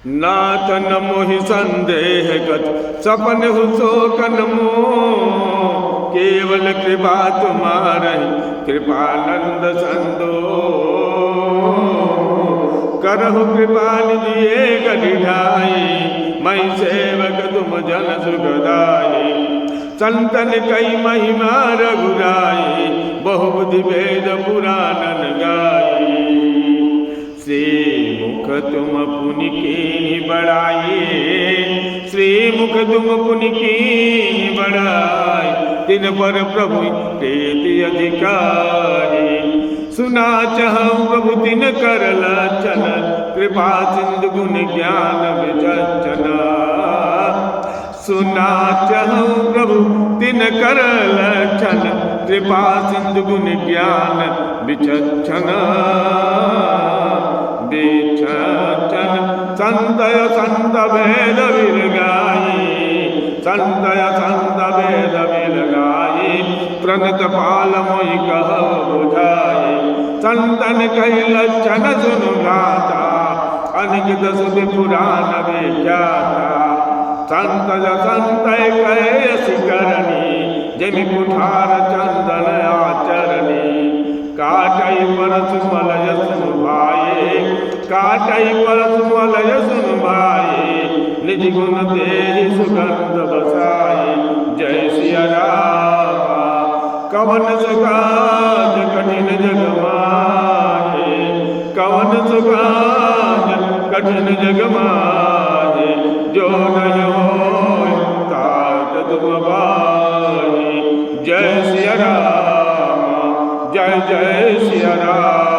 नाथ न मोहि संदेह गत सपन हुसोकन मोह केवल कृपा तुम्हारी कृपानंद संदो करहु कृपा निधिये गढ़ाई मैं सेवक तुम जन सुखदाई संतन कई महिमा रघुराई बहुबुद्धि वेद पुराणन गाई श्री मुख तुम पुनि कीन्हि बढ़ाई श्री मुख तुम पुनि कीन्हि बढ़ाई तिन पर प्रभु प्रीति अधिकारी सुना चाहूं प्रभु तिन कर लचन कृपा सिंधु गुण ज्ञान विचक्षण सुना चाहूं प्रभु तिन कर लचन कृपा सिंधु गुण ज्ञान विचक्षण विचक्षण संतय संत भेद विरगाई संतय संत भेद विरगाई प्रणत पाल मोहि कह बुझाई संतन कही लक्षण सुनु गाता अनिगित सुधि पुराण विख्याता संतय संतय कहे यसी करनी जमि कुठार चंदन आचरणी काटई परस मलय सुनु भाई काटई परस मलय सुनु भाई निज गुण तेहि सुगंध बसाई जय सिया राम कवन सुकाज कठिन जग माहे कवन सुकाज कठिन जग माहे जो नहीं होय तात तुम बाई जय सिया राम जय जय सिया राम।